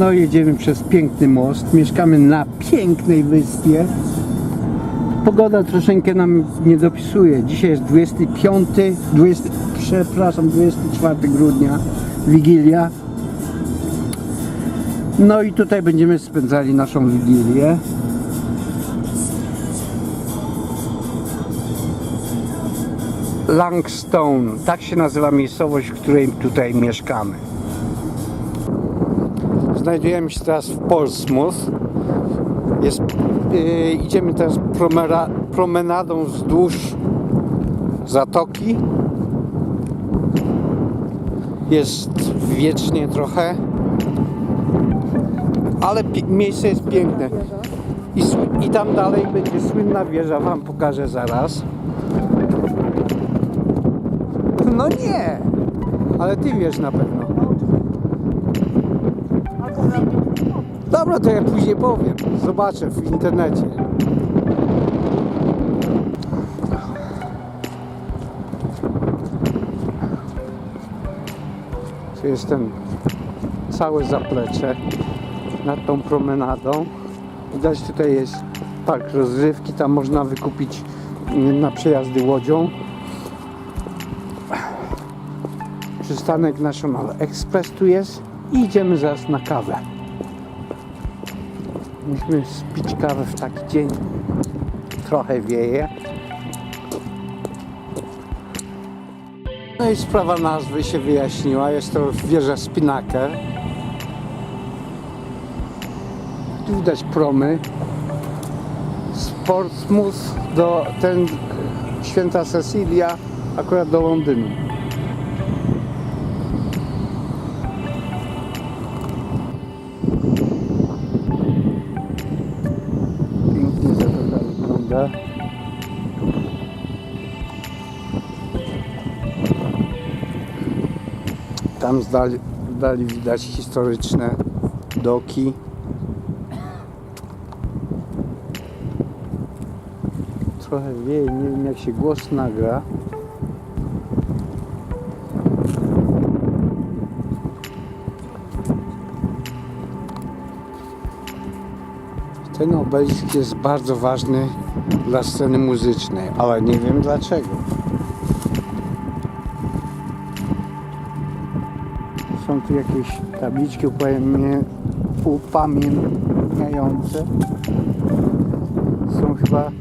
No jedziemy przez piękny most, mieszkamy na pięknej wyspie. Pogoda troszeczkę nam nie dopisuje. Dzisiaj jest 24 grudnia, Wigilia. No i tutaj będziemy spędzali naszą Wigilię. Langstone, tak się nazywa miejscowość, w której tutaj mieszkamy. Znajdujemy się teraz w Portsmouth. Idziemy teraz promenadą wzdłuż zatoki. Jest wiecznie trochę, ale miejsce jest piękne. I tam dalej będzie słynna wieża, wam pokażę zaraz. No nie, ale ty wiesz na pewno. Dobra, to ja później powiem. Zobaczę w internecie. Tu jest ten całe zaplecze nad tą promenadą. Widać, tutaj jest park rozrywki. Tam można wykupić na przejazdy łodzią. Przystanek National Express tu jest i idziemy zaraz na kawę. Musimy spić kawę w taki dzień. Trochę wieje. No i sprawa nazwy się wyjaśniła. Jest to wieża Spinnaker. Tu widać promy. Z Portsmouth do Święta Cecilia, akurat do Londynu. Tam z dali widać historyczne doki. Trochę wieje, nie wiem jak się głos nagra. Ten obelisk jest bardzo ważny dla sceny muzycznej, ale nie wiem dlaczego. Są tu jakieś tabliczki upamiętniające. Są chyba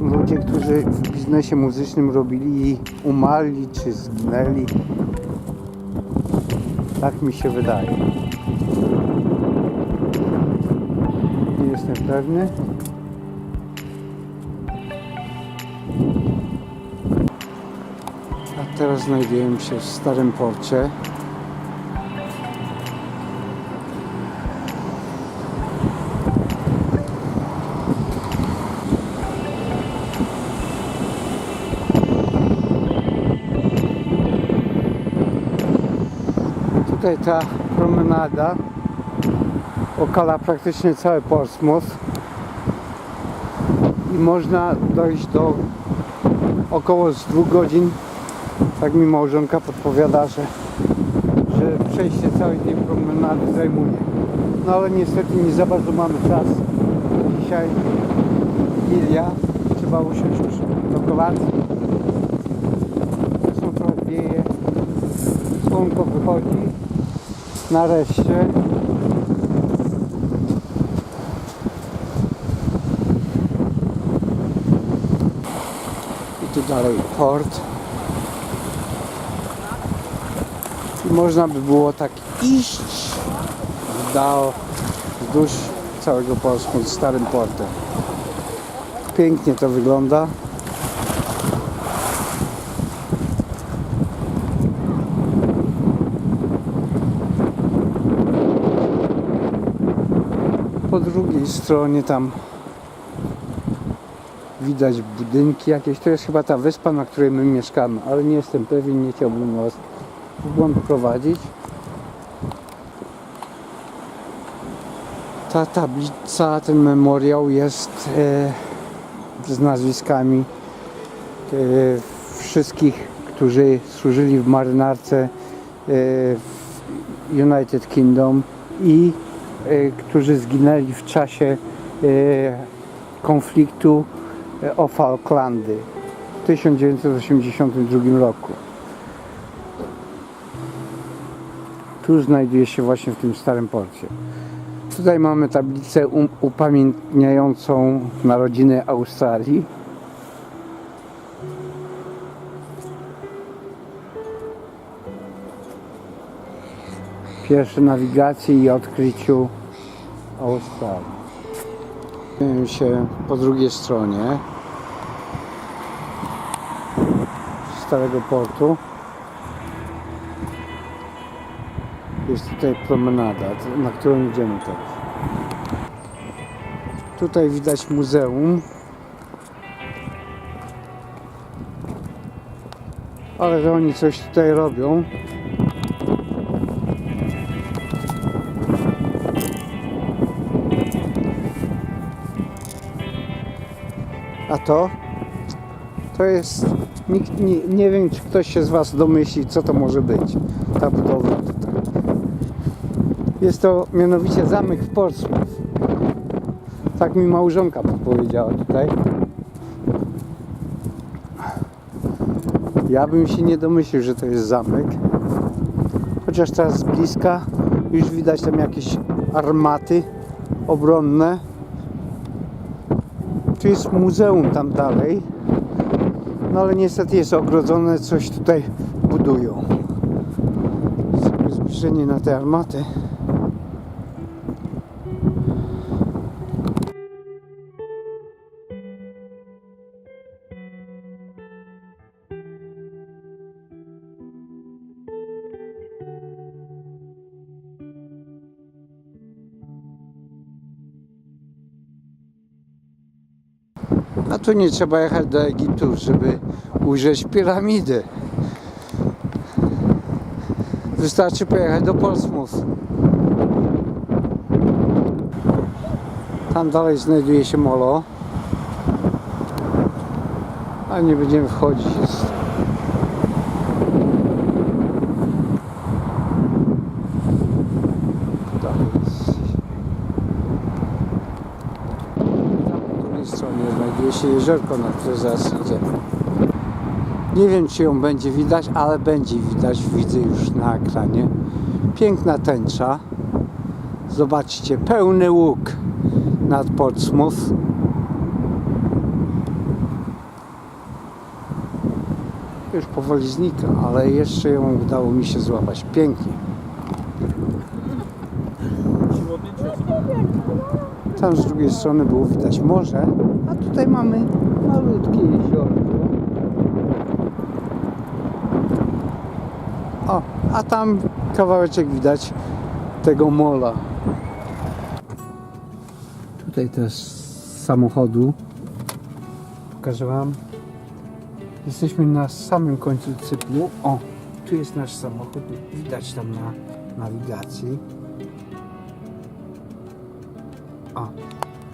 ludzie, którzy w biznesie muzycznym robili i umarli czy zginęli. Tak mi się wydaje. Nie jestem pewny. A teraz znajdujemy się w Starym Porcie. Tutaj ta promenada okala praktycznie cały Portsmouth i można dojść do około z 2 godzin. Tak mi małżonka podpowiada, że przejście całej tej promenady zajmuje. No ale niestety nie za bardzo mamy czas. Dzisiaj Wigilia, trzeba usiąść już do kolacji. Są trochę wieje, słonko wychodzi. Nareszcie. I tu dalej port. I można by było tak iść w dal wzdłuż całego Portsmouth z Starym Portem. Pięknie to wygląda. Po drugiej stronie tam widać budynki jakieś. To jest chyba ta wyspa, na której my mieszkamy, ale nie jestem pewien, nie chciałbym was w błąd prowadzić. Ta tablica, ten memoriał jest z nazwiskami wszystkich, którzy służyli w marynarce w United Kingdom i którzy zginęli w czasie konfliktu o Falklandy w 1982 roku. Tu znajduje się właśnie w tym starym porcie. Tutaj mamy tablicę upamiętniającą narodziny Australii. Pierwsze nawigacje i odkryciu Australii. Znajdujemy się po drugiej stronie starego portu. Jest tutaj promenada, na którą idziemy teraz. Tutaj widać muzeum. Ale to oni coś tutaj robią. A to jest, nie wiem, czy ktoś się z Was domyśli, co to może być, ta budowla tutaj. Jest to mianowicie zamek w Portsmouth. Tak mi małżonka powiedziała tutaj. Ja bym się nie domyślił, że to jest zamek. Chociaż teraz z bliska już widać tam jakieś armaty obronne. Tu jest muzeum tam dalej. No ale niestety jest ogrodzone, coś tutaj budują. Sobie zbliżenie na te armaty. A tu nie trzeba jechać do Egiptu, żeby ujrzeć piramidy. Wystarczy pojechać do Portsmouth. Tam dalej znajduje się molo. A nie będziemy wchodzić. Znajduje się jeziorko, na które zaraz idziemy. Nie wiem, czy ją będzie widać, ale będzie widać. Widzę już na ekranie. Piękna tęcza. Zobaczcie, pełny łuk nad Portsmouth. Już powoli znika, ale jeszcze ją udało mi się złapać. Pięknie. Tam z drugiej strony było widać morze, a tutaj mamy malutkie jeziorko. O, a tam kawałeczek widać tego mola. Tutaj też z samochodu pokażę Wam. Jesteśmy na samym końcu cyklu. O, tu jest nasz samochód, widać tam na nawigacji. O,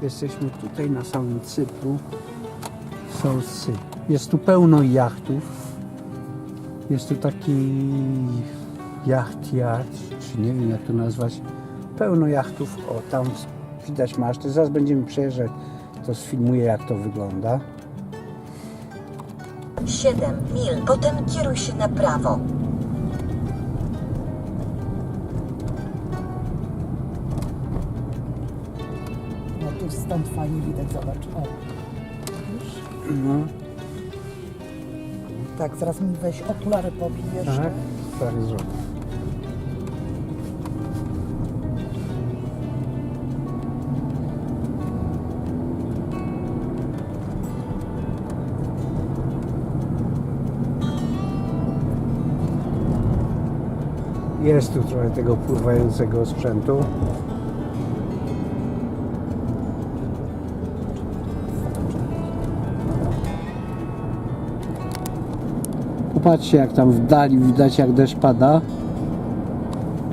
jesteśmy tutaj na samym cyklu South Sea. Jest tu pełno jachtów. Jest tu taki yacht yard, czy nie wiem jak to nazwać. Pełno jachtów. O, tam widać maszty. Zaraz będziemy przejeżdżać, to sfilmuję jak to wygląda. 7 mil, potem kieruj się na prawo. No tu stąd fajnie widać, zobacz. O, widzisz? No, Tak, zaraz mi weź okulary pobij jeszcze. tak zrobię. Jest tu trochę tego pływającego sprzętu. Popatrzcie jak tam w dali widać jak deszcz pada.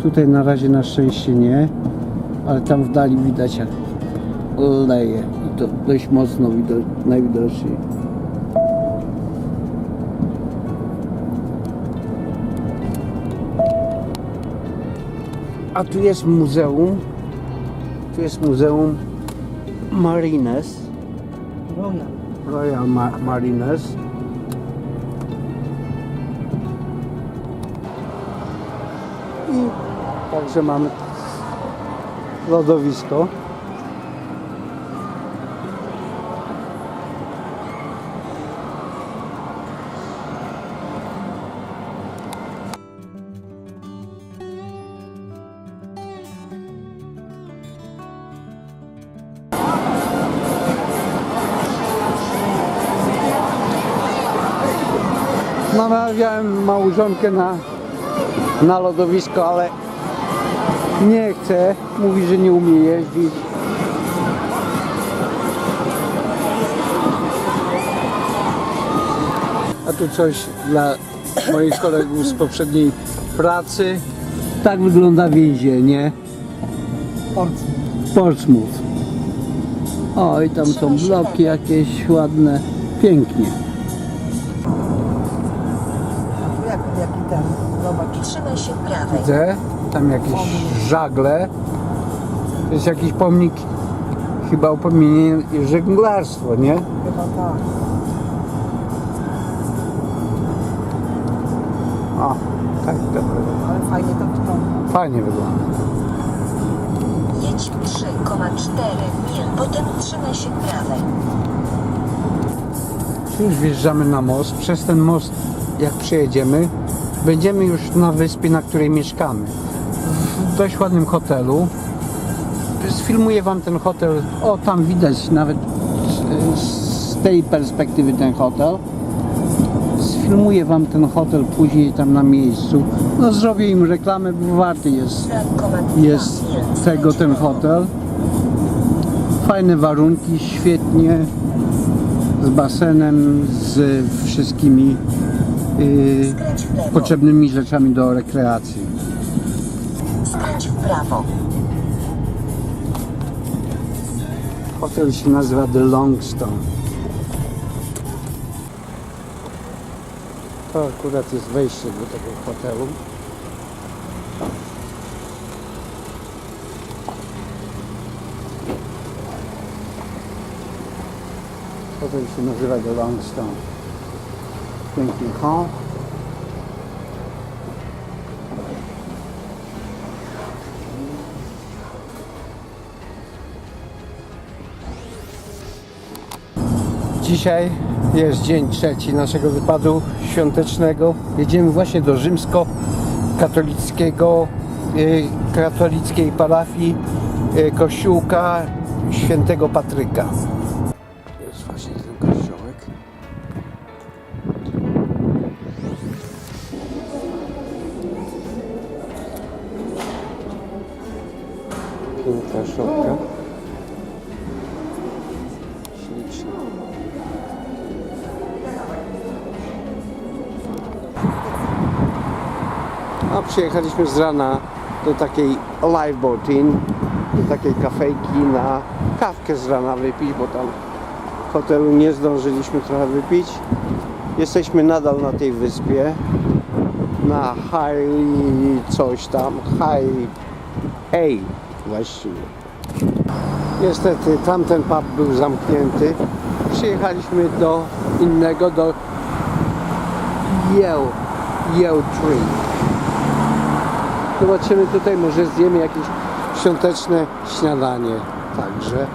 Tutaj na razie na szczęście nie, ale tam w dali widać jak leje i to dość mocno najwidoczniej. A tu jest muzeum Tu jest Muzeum Marines, Royal Marines. I także mamy lodowisko. Namawiałem małżonkę na lodowisko, ale nie chce. Mówi, że nie umie jeździć. A tu coś dla moich kolegów z poprzedniej pracy. Tak wygląda więzienie Portsmouth. O, i tam są bloki jakieś ładne. Pięknie. Jaki ten, zobacz. Trzymaj się prawej. Widzę tam jakieś żagle. To jest jakiś pomnik, chyba upomnienie żeglarstwo, nie? Chyba tak. O, tak, dobra. Ale fajnie to wygląda. Fajnie wygląda. Jedź 3,4 mil, potem trzymaj się prawej. Już wjeżdżamy na most. Przez ten most, jak przejedziemy, będziemy już na wyspie, na której mieszkamy. W dość ładnym hotelu. Sfilmuję wam ten hotel. O, tam widać nawet z tej perspektywy ten hotel. Sfilmuję wam ten hotel później tam na miejscu. No, zrobię im reklamę, bo warty jest 2,2 jest mil. tego ten hotel. Fajne warunki, świetnie, z basenem, z wszystkimi Skręć w lewo. potrzebnymi rzeczami do rekreacji. Skręć w prawo. Hotel się nazywa The Longstone. To akurat jest wejście do tego hotelu. Hotel się nazywa The Longstone. Piękny hall. Dzisiaj jest dzień trzeci naszego wypadu świątecznego. Jedziemy właśnie do katolickiej parafii kościółka Świętego Patryka. Jest właśnie ten kościółek. Piękna szopka. Śliczna. A przyjechaliśmy z rana do takiej Lifeboat-Inn, do takiej kafejki na kawkę z rana wypić, bo tam w hotelu nie zdążyliśmy trochę wypić. Jesteśmy nadal na tej wyspie, na coś tam, właściwie. Niestety tamten pub był zamknięty. Przyjechaliśmy do innego, do Yale Tree. Zobaczymy tutaj, może zjemy jakieś świąteczne śniadanie także.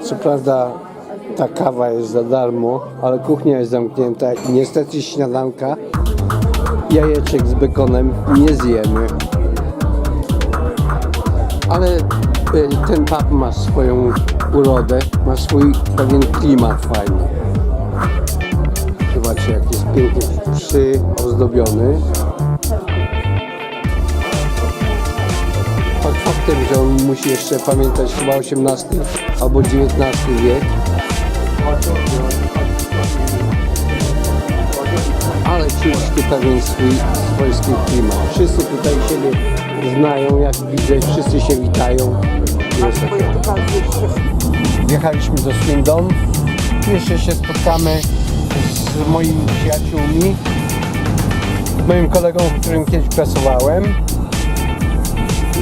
Co prawda ta kawa jest za darmo, ale kuchnia jest zamknięta i niestety śniadanka, jajeczek z bekonem nie zjemy. Ale ten pub ma swoją urodę, ma swój pewien klimat fajny. Zobaczcie, jak jest pięknie przyozdobiony. Fakt faktem, że on musi jeszcze pamiętać chyba XVIII albo XIX wiek. Ale czuć tu pewien swojski klimat. Wszyscy tutaj siebie znają, jak widzę, wszyscy się witają. Wjechaliśmy do Swindon. Jeszcze się spotkamy z moimi przyjaciółmi. moim kolegą, z którym kiedyś pracowałem.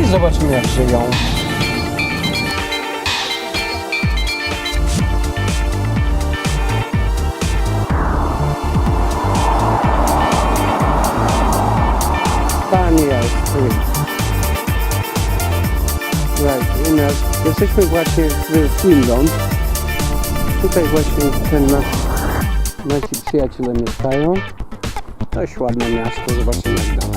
I zobaczymy, jak żyją. Daniel Street. Right, jesteśmy właśnie w Swindon. Tutaj właśnie nasi przyjaciele mieszkają. Dość ładne miasto, zobaczymy jak dalej.